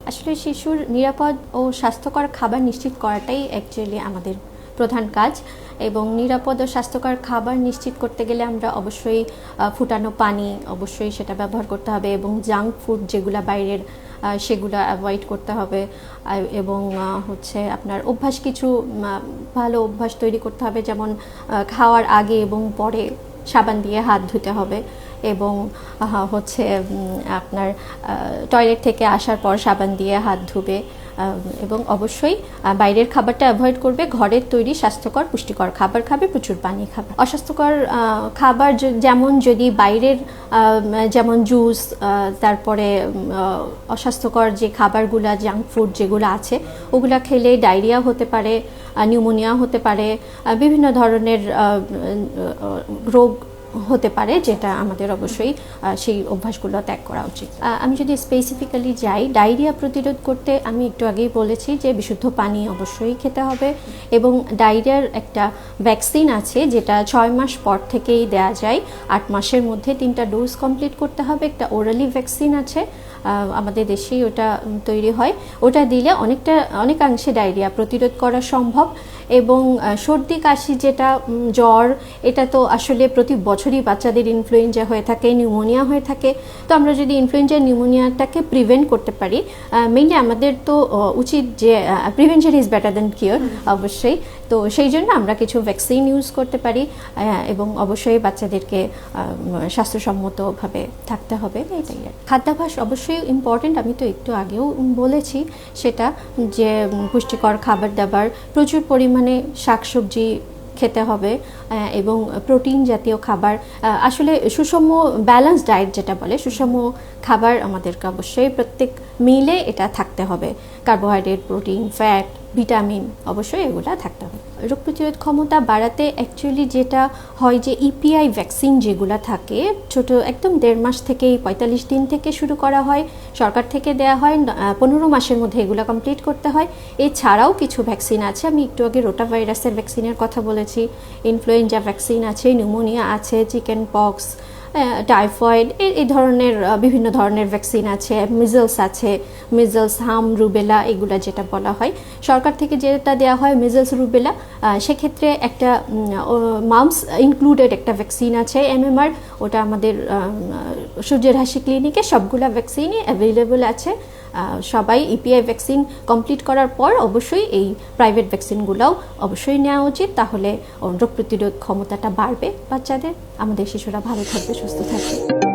আসলে শিশুর নিরাপদ ও স্বাস্থ্যকর খাবার নিশ্চিত করাটাই অ্যাকচুয়ালি আমাদের প্রধান কাজ এবং নিরাপদ ও স্বাস্থ্যকর খাবার নিশ্চিত করতে গেলে আমরা অবশ্যই ফুটানো পানি অবশ্যই সেটা ব্যবহার করতে হবে এবং জাঙ্ক ফুড যেগুলো বাইরের সেগুলো অ্যাভয়েড করতে হবে এবং হচ্ছে আপনার অভ্যাস কিছু ভালো অভ্যাস তৈরি করতে হবে, যেমন খাওয়ার আগে এবং পরে সাবান দিয়ে হাত ধুতে হবে এবং হচ্ছে আপনার টয়লেট থেকে আসার পর সাবান দিয়ে হাত ধুবে এবং অবশ্যই বাইরের খাবারটা অ্যাভয়েড করবে, ঘরের তৈরি স্বাস্থ্যকর পুষ্টিকর খাবার খাবে, প্রচুর পানি খাবে। অস্বাস্থ্যকর খাবার যেমন যদি বাইরের যেমন জুস, তারপরে অস্বাস্থ্যকর যে খাবারগুলো জাঙ্ক ফুড যেগুলো আছে ওগুলা খেলে ডায়রিয়া হতে পারে, নিউমোনিয়া হতে পারে, বিভিন্ন ধরনের রোগ হতে পারে, যেটা আমাদের অবশ্যই সেই অভ্যাসগুলো ত্যাগ করা উচিত। আমি যদি স্পেসিফিক্যালি যাই, ডায়রিয়া প্রতিরোধ করতে আমি একটু আগেই বলেছি যে বিশুদ্ধ পানি অবশ্যই খেতে হবে এবং ডায়রিয়ার একটা ভ্যাকসিন আছে যেটা 6 মাস পর থেকেই দেয়া যায়, 8 মাসের মধ্যে 3টা ডোজ কমপ্লিট করতে হবে। একটা ওরালি ভ্যাকসিন আছে আমাদের দেশেই, ওটা তৈরি হয়, ওটা দিলে অনেকাংশে ডায়রিয়া প্রতিরোধ করা সম্ভব। এবং সর্দি কাশি যেটা জ্বর, এটা তো আসলে প্রতি বছরই বাচ্চাদের ইনফ্লুয়েঞ্জা হয়ে থাকে, নিউমোনিয়া হয়ে থাকে। তো আমরা যদি ইনফ্লুয়েঞ্জা নিউমোনিয়াটাকে প্রিভেন্ট করতে পারি, মেইনলি আমাদের তো উচিত যে prevention is better than cure অবশ্যই। তো সেই জন্য আমরা কিছু ভ্যাকসিন ইউজ করতে পারি এবং অবশ্যই বাচ্চাদেরকে স্বাস্থ্যসম্মতভাবে থাকতে হবে, এটাই। খাদ্যাভ্যাস অবশ্যই ইম্পর্টেন্ট, আমি তো একটু আগেও বলেছি সেটা, যে পুষ্টিকর খাবার দাবার, প্রচুর পরিমাণে শাকসবজি খেতে হবে এবং প্রোটিন জাতীয় খাবার, আসলে সুষম ব্যালেন্স ডায়েট যেটা বলে, সুষম খাবার আমাদেরকে অবশ্যই প্রত্যেক মিলে এটা থাকতে হবে। কার্বোহাইড্রেট, প্রোটিন, ফ্যাট, ভিটামিন অবশ্যই এগুলো থাকতে হবে। রোগ প্রতিরোধ ক্ষমতা বাড়াতে অ্যাকচুয়ালি যেটা হয় যে ইপিআই ভ্যাকসিন যেগুলো থাকে, ছোট একদম 1.5 মাস থেকেই 45 দিন থেকে শুরু করা হয়, সরকার থেকে দেয়া হয়, 15 মাসের মধ্যে এগুলো কমপ্লিট করতে হয়। এছাড়াও কিছু ভ্যাকসিন আছে, আমি একটু আগে রোটা ভাইরাসের ভ্যাকসিনের কথা বলেছি, ইনফ্লুয়েঞ্জা ভ্যাকসিন আছে, নিউমোনিয়া আছে, চিকেন পক্স, টাইফয়েড, এই ধরনের বিভিন্ন ধরনের ভ্যাকসিন আছে, মিজলস আছে, মিজলস, হাম, রুবেলা এগুলা যেটা বলা হয়। সরকার থেকে যেটা দেওয়া হয় মিজলস, রুবেলা, সেক্ষেত্রে একটা মামস ইনক্লুডেড একটা ভ্যাকসিন আছে এমএমআর, ওটা আমাদের সূর্যের হাসি ক্লিনিকে সবগুলা ভ্যাকসিনই অ্যাভেলেবল আছে। সবাই ইপিআই ভ্যাকসিন কমপ্লিট করার পর অবশ্যই এই প্রাইভেট ভ্যাকসিনগুলোও অবশ্যই নেওয়া উচিত, তাহলে রোগ প্রতিরোধ ক্ষমতাটা বাড়বে বাচ্চাদের, আমাদের শিশুরা ভালো থাকবে, সুস্থ থাকবে।